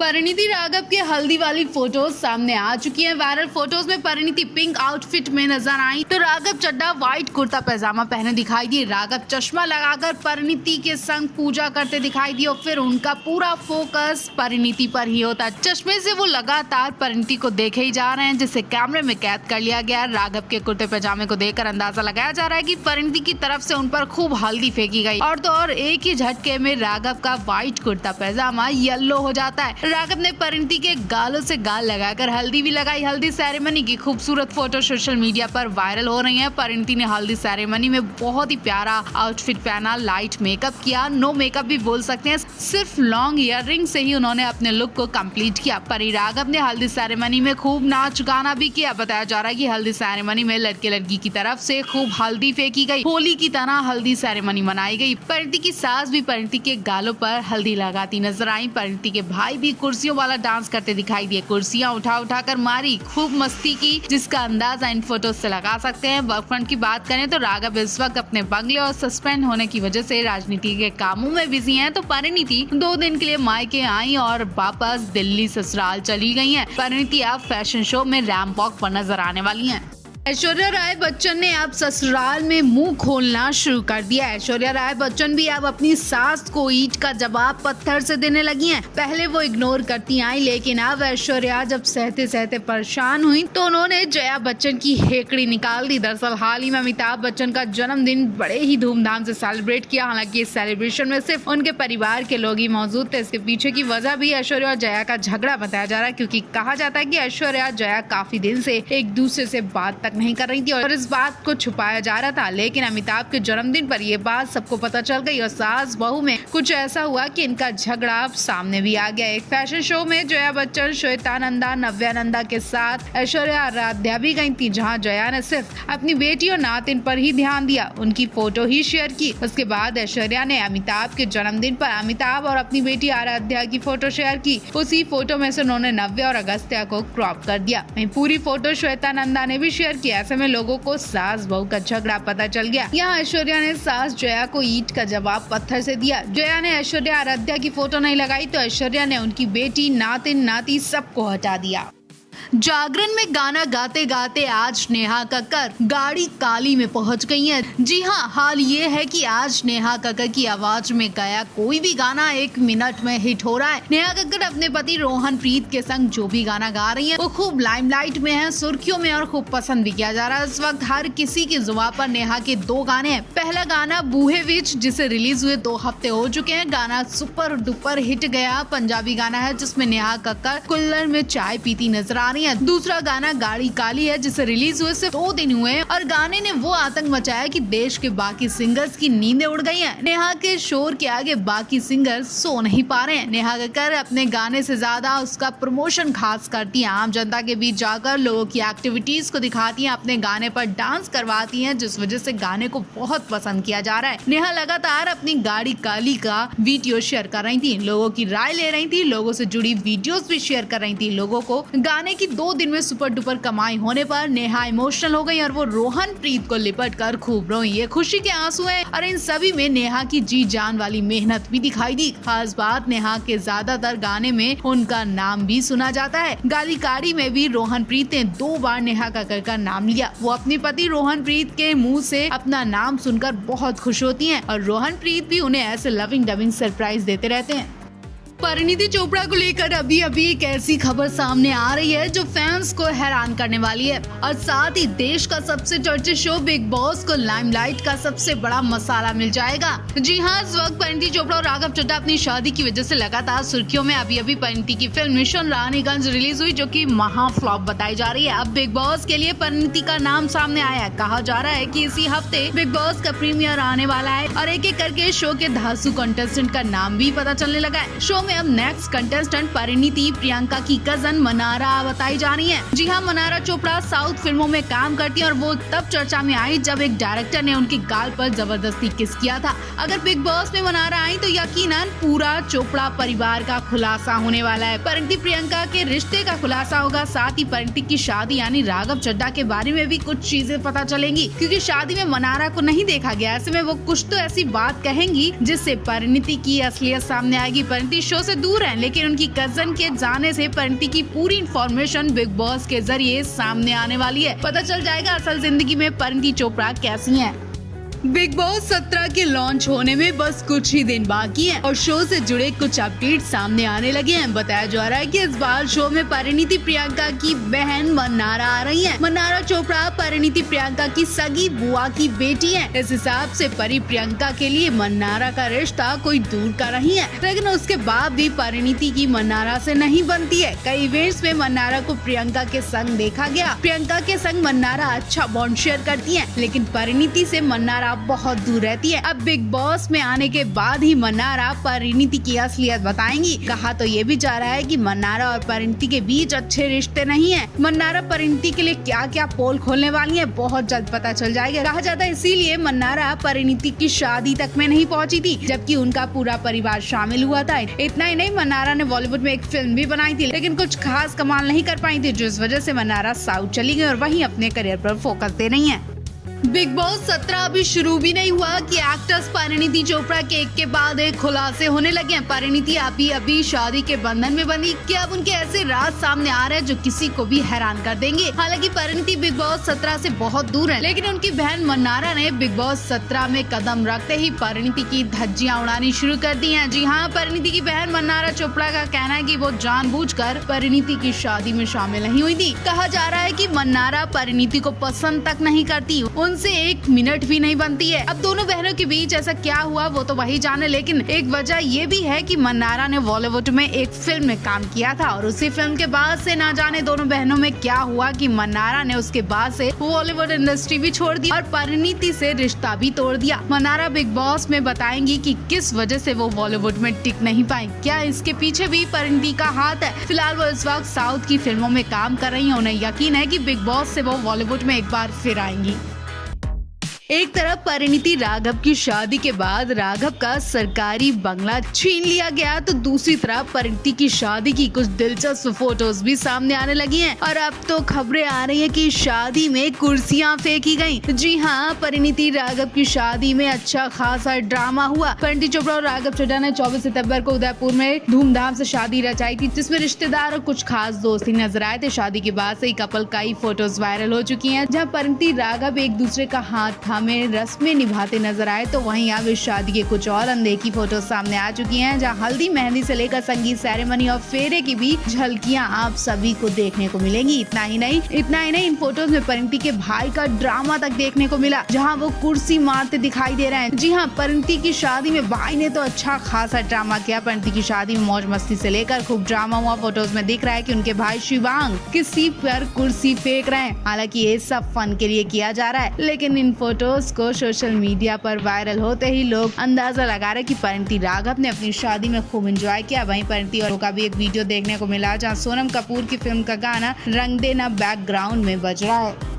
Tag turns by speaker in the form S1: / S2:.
S1: परिणीति राघव के हल्दी वाली फोटोज सामने आ चुकी हैं। वायरल फोटोज में परिणीति पिंक आउटफिट में नजर आई तो राघव चड्डा व्हाइट कुर्ता पैजामा पहने दिखाई दिए। राघव चश्मा लगाकर परिणीति के संग पूजा करते दिखाई दिए और फिर उनका पूरा फोकस परिणीति पर ही होता। चश्मे से वो लगातार परिणीति को देखे ही जा रहे हैं, जिसे कैमरे में कैद कर लिया गया। राघव के कुर्ते पैजामे को देखकर अंदाजा लगाया जा रहा है कि परिणीति की तरफ से उन पर खूब हल्दी फेंकी गई और तो और एक ही झटके में राघव का व्हाइट कुर्ता पैजामा येलो हो जाता है। राघव ने परिणीति के गालों से गाल लगाकर हल्दी भी लगाई। हल्दी सेरेमनी की खूबसूरत फोटो सोशल मीडिया पर वायरल हो रही है। परिणीति ने हल्दी सेरेमनी में बहुत ही प्यारा आउटफिट पहना, लाइट मेकअप किया, नो मेकअप भी बोल सकते हैं। सिर्फ लॉन्ग ईयररिंग से ही उन्होंने अपने लुक को कंप्लीट किया। परी राघव ने हल्दी सेरेमनी में खूब नाच गाना भी किया। बताया जा रहा है कि हल्दी सेरेमनी में लड़के लड़की की तरफ से खूब हल्दी फेंकी गई। होली की तरह हल्दी सेरेमनी मनाई गई। परिणीति की सास भी परिणीति के गालों पर हल्दी लगाती नजर आई। परिणीति के भाई भी कुर्सियों वाला डांस करते दिखाई दिए। कुर्सियां उठा उठा कर मारी, खूब मस्ती की, जिसका अंदाजा इन फोटोज से लगा सकते हैं। वर्क फ्रंट की बात करें तो राघव इस वक्त अपने बंगले और सस्पेंड होने की वजह से राजनीति के कामों में बिजी हैं, तो परिणीति 2 दिन के लिए मायके आई और वापस दिल्ली ससुराल चली गई हैं। परिणीति अब फैशन शो में रैंप वॉक पर नजर आने वाली हैं। ऐश्वर्या राय बच्चन ने अब ससुराल में मुंह खोलना शुरू कर दिया। ऐश्वर्या राय बच्चन भी अब अपनी सास को ईंट का जवाब पत्थर से देने लगी हैं। पहले वो इग्नोर करती आई, लेकिन अब ऐश्वर्या जब सहते सहते परेशान हुई तो उन्होंने जया बच्चन की हेकड़ी निकाल दी। दरअसल हाल ही में अमिताभ बच्चन का जन्मदिन बड़े ही धूमधाम से सेलिब्रेट किया। हालांकि इस सेलिब्रेशन में सिर्फ उनके परिवार के लोग ही मौजूद थे। इसके पीछे की वजह भी ऐश्वर्या और जया का झगड़ा बताया जा रहा है, क्योंकि कहा जाता है कि ऐश्वर्या जया काफी दिन से एक दूसरे से बात तक नहीं कर रही थी और इस बात को छुपाया जा रहा था। लेकिन अमिताभ के जन्मदिन पर ये बात सबको पता चल गई और सास बहू में कुछ ऐसा हुआ कि इनका झगड़ा अब सामने भी आ गया। एक फैशन शो में जया बच्चन, श्वेता नंदा, नव्या नंदा के साथ ऐश्वर्या आराध्या भी गई थी, जहां जया ने सिर्फ अपनी बेटी और नातिन पर ही ध्यान दिया, उनकी फोटो ही शेयर की। उसके बाद ऐश्वर्या ने अमिताभ के जन्मदिन पर अमिताभ और अपनी बेटी आराध्या की फोटो शेयर की। उसी फोटो में से उन्होंने नव्या और अगस्त्या को क्रॉप कर दिया। वहीं पूरी फोटो श्वेता नंदा ने भी शेयर की। ऐसे में लोगों को सास बहू का झगड़ा पता चल गया। यहाँ ऐश्वर्या ने सास जया को ईंट का जवाब पत्थर से दिया। जया ने ऐश्वर्या आराध्या की फोटो नहीं लगाई तो ऐश्वर्या ने उनकी बेटी, नातिन, नाती सबको हटा दिया। जागरण में गाना गाते गाते आज नेहा कक्कर गाड़ी काली में पहुंच गई हैं। जी हां, हाल ये है कि आज नेहा कक्कर की आवाज में गाया कोई भी गाना 1 मिनट में हिट हो रहा है। नेहा कक्कर अपने पति रोहन प्रीत के संग जो भी गाना गा रही हैं वो खूब लाइमलाइट में है, सुर्खियों में और खूब पसंद भी किया जा रहा है। इस वक्त हर किसी की जुबान पर नेहा के 2 गाने हैं। पहला गाना बूहे विच, जिसे रिलीज हुए 2 हफ्ते हो चुके हैं। गाना सुपर डुपर हिट गया। पंजाबी गाना है जिसमें नेहा कक्कर कुल्हड़ में चाय पीती नजर आ रही है। दूसरा गाना गाड़ी काली है, जिसे रिलीज हुए सिर्फ 2 दिन हुए और गाने ने वो आतंक मचाया कि देश के बाकी सिंगर्स की नींदें उड़ गई हैं। नेहा के शोर के आगे बाकी सिंगर सो नहीं पा रहे हैं। नेहा कक्कर अपने गाने से ज्यादा उसका प्रमोशन खास करती हैं। आम जनता के बीच जाकर लोगों की एक्टिविटीज को दिखाती हैं, अपने गाने पर डांस करवाती हैं, जिस वजह से गाने को बहुत पसंद किया जा रहा है। नेहा लगातार अपनी गाड़ी काली का वीडियो शेयर कर रही थी, लोगों की राय ले रही थी, लोगों से जुड़ी वीडियोस भी शेयर कर रही थी। लोगों को गाने की 2 दिन में सुपर डुपर कमाई होने पर नेहा इमोशनल हो गई और वो रोहन प्रीत को लिपट कर खूब रोई। ये खुशी के आंसू हैं और इन सभी में नेहा की जी जान वाली मेहनत भी दिखाई दी। खास बात, नेहा के ज्यादातर गाने में उनका नाम भी सुना जाता है। गाली काड़ी में भी रोहन प्रीत ने 2 बार नेहा कक्कर का नाम लिया। वो अपने पति रोहन प्रीत के मुंह से अपना नाम सुनकर बहुत खुश होती हैं और रोहन प्रीत भी उन्हें ऐसे लविंग डविंग सरप्राइज देते रहते हैं। परिणीति चोपड़ा को लेकर अभी अभी एक ऐसी खबर सामने आ रही है जो फैंस को हैरान करने वाली है और साथ ही देश का सबसे चर्चित शो बिग बॉस को लाइमलाइट का सबसे बड़ा मसाला मिल जाएगा। जी हां, इस वक्त परिणीति चोपड़ा और राघव चड्ढा अपनी शादी की वजह से लगातार सुर्खियों में। अभी अभी परिणीति की फिल्म मिशन रानीगंज रिलीज हुई, जो कि महा फ्लॉप बताई जा रही है। अब बिग बॉस के लिए परिणीति का नाम सामने आया। कहा जा रहा है कि इसी हफ्ते बिग बॉस का प्रीमियर आने वाला है और एक एक करके शो के धांसू कंटेस्टेंट का नाम भी पता चलने लगा है। शो में अब नेक्स्ट कंटेस्टेंट परिणीति प्रियंका की कजन मनारा बताई जा रही है। जी हाँ, मनारा चोपड़ा साउथ फिल्मों में काम करती है और वो तब चर्चा में आई जब एक डायरेक्टर ने उनके गाल पर जबरदस्ती किस किया था। अगर बिग बॉस में मनारा आई तो यकीनन पूरा चोपड़ा परिवार का खुलासा होने वाला है। परिणीति प्रियंका के रिश्ते का खुलासा होगा। साथ ही परिणीति की शादी यानी राघव चड्ढा के बारे में भी कुछ चीजें पता चलेंगी, क्योंकि शादी में मनारा को नहीं देखा गया। ऐसे में वो कुछ तो ऐसी बात कहेंगी जिससे परिणीति की असलियत सामने आएगी। परिणीति शो से दूर हैं, लेकिन उनकी कजन के जाने से परिणीति की पूरी इंफॉर्मेशन बिग बॉस के जरिए सामने आने वाली है। पता चल जाएगा असल जिंदगी में परिणीति चोपड़ा कैसी हैं। बिग बॉस 17 के लॉन्च होने में बस कुछ ही दिन बाकी हैं और शो से जुड़े कुछ अपडेट सामने आने लगे हैं। बताया जा रहा है कि इस बार शो में परिणीति प्रियंका की बहन मन्नारा आ रही हैं। मन्नारा चोपड़ा परिणीति प्रियंका की सगी बुआ की बेटी हैं। इस हिसाब से परी प्रियंका के लिए मन्नारा का रिश्ता कोई दूर का नहीं है, लेकिन उसके बाद भी परिणीति की मन्नारा से नहीं बनती है। कई इवेंट्स में मन्नारा को प्रियंका के संग देखा गया। प्रियंका के संग मन्नारा अच्छा बॉन्ड शेयर करती है, लेकिन परिणीति से मन्नारा बहुत दूर रहती है। अब बिग बॉस में आने के बाद ही मन्नारा परिणीति की असलियत बताएंगी। कहा तो ये भी जा रहा है कि मन्नारा और परिणीति के बीच अच्छे रिश्ते नहीं है। मन्नारा परिणीति के लिए क्या क्या पोल खोलने वाली है बहुत जल्द पता चल जाएगा। कहा जाता है इसीलिए मन्नारा परिणीति की शादी तक में नहीं पहुंची थी, जबकि उनका पूरा परिवार शामिल हुआ था। इतना ही नहीं, मन्नारा ने बॉलीवुड में एक फिल्म भी बनाई थी, लेकिन कुछ खास कमाल नहीं कर पाई थी, जिस वजह से मन्नारा साउथ चली गई और वहीं अपने करियर पर फोकस दे रही है। बिग बॉस 17 अभी शुरू भी नहीं हुआ कि एक्ट्रेस परिणीति चोपड़ा के एक के बाद एक खुलासे होने लगे हैं। परिणीति अभी शादी के बंधन में बंधी कि अब उनके ऐसे राज सामने आ रहे हैं जो किसी को भी हैरान कर देंगे। हालांकि परिणीति बिग बॉस 17 से बहुत दूर है, लेकिन उनकी बहन मन्नारा ने बिग बॉस 17 में कदम रखते ही परिणीति की धज्जियां उड़ानी शुरू कर दी हैं। जी हाँ, परिणीति की बहन मन्नारा चोपड़ा का कहना है कि वो जानबूझकर परिणीति की शादी में शामिल नहीं हुई थी। कहा जा रहा है कि मन्नारा परिणीति को पसंद तक नहीं करती, उनसे एक मिनट भी नहीं बनती है। अब दोनों बहनों के बीच ऐसा क्या हुआ वो तो वही जाने, लेकिन एक वजह ये भी है कि मन्नारा ने बॉलीवुड में एक फिल्म में काम किया था और उसी फिल्म के बाद से ना जाने दोनों बहनों में क्या हुआ कि मन्नारा ने उसके बाद से बॉलीवुड इंडस्ट्री भी छोड़ दी और परिणीति से रिश्ता भी तोड़ दिया। मन्नारा बिग बॉस में बताएंगी कि किस वजह से वो बॉलीवुड में टिक नहीं पाई, क्या इसके पीछे भी परिणीति का हाथ है। फिलहाल वो इस वक्त साउथ की फिल्मों में काम कर रही है। उन्हें यकीन है कि बिग बॉस से वो बॉलीवुड में एक बार फिर आएंगी। एक तरफ परिणीति राघव की शादी के बाद राघव का सरकारी बंगला छीन लिया गया, तो दूसरी तरफ परिणीति की शादी की कुछ दिलचस्प फोटोज भी सामने आने लगी हैं और अब तो खबरें आ रही हैं कि शादी में कुर्सियां फेंकी गईं। जी हां, परिणीति राघव की शादी में अच्छा खासा ड्रामा हुआ। परिणीति चोपड़ा और राघव चड्ढा ने 24 सितंबर को उदयपुर में धूमधाम से शादी रचाई थी, जिसमें रिश्तेदार और कुछ खास दोस्त ही नजर आए थे। शादी के बाद से ही कपल कई फोटोज वायरल हो चुकी है, जहाँ परिणीति राघव एक दूसरे का हाथ में रस्में निभाते नजर आए, तो वहीं अब इस शादी के कुछ और अनदेखी फोटो सामने आ चुकी हैं, जहां हल्दी मेहंदी से लेकर संगीत सेरेमनी और फेरे की भी झलकियां आप सभी को देखने को मिलेंगी। इतना ही नहीं, इन फोटोज में परिणीति के भाई का ड्रामा तक देखने को मिला, जहां वो कुर्सी मारते दिखाई दे रहे हैं। जी हां, परिणीति की शादी में भाई ने तो अच्छा खासा ड्रामा किया। परिणीति की शादी में मौज मस्ती से लेकर खूब ड्रामा हुआ। फोटोज में दिख रहा है कि उनके भाई शिवांग किसी पर कुर्सी फेंक रहे हैं। हालांकि ये सब फन के लिए किया जा रहा है, लेकिन इन फोटोज को सोशल मीडिया पर वायरल होते ही लोग अंदाजा लगा रहे कि परिणीति राघव ने अपनी शादी में खूब एंजॉय किया। वहीं परिणीति और का भी एक वीडियो देखने को मिला, जहां सोनम कपूर की फिल्म का गाना रंग दे ना बैकग्राउंड में बज रहा है।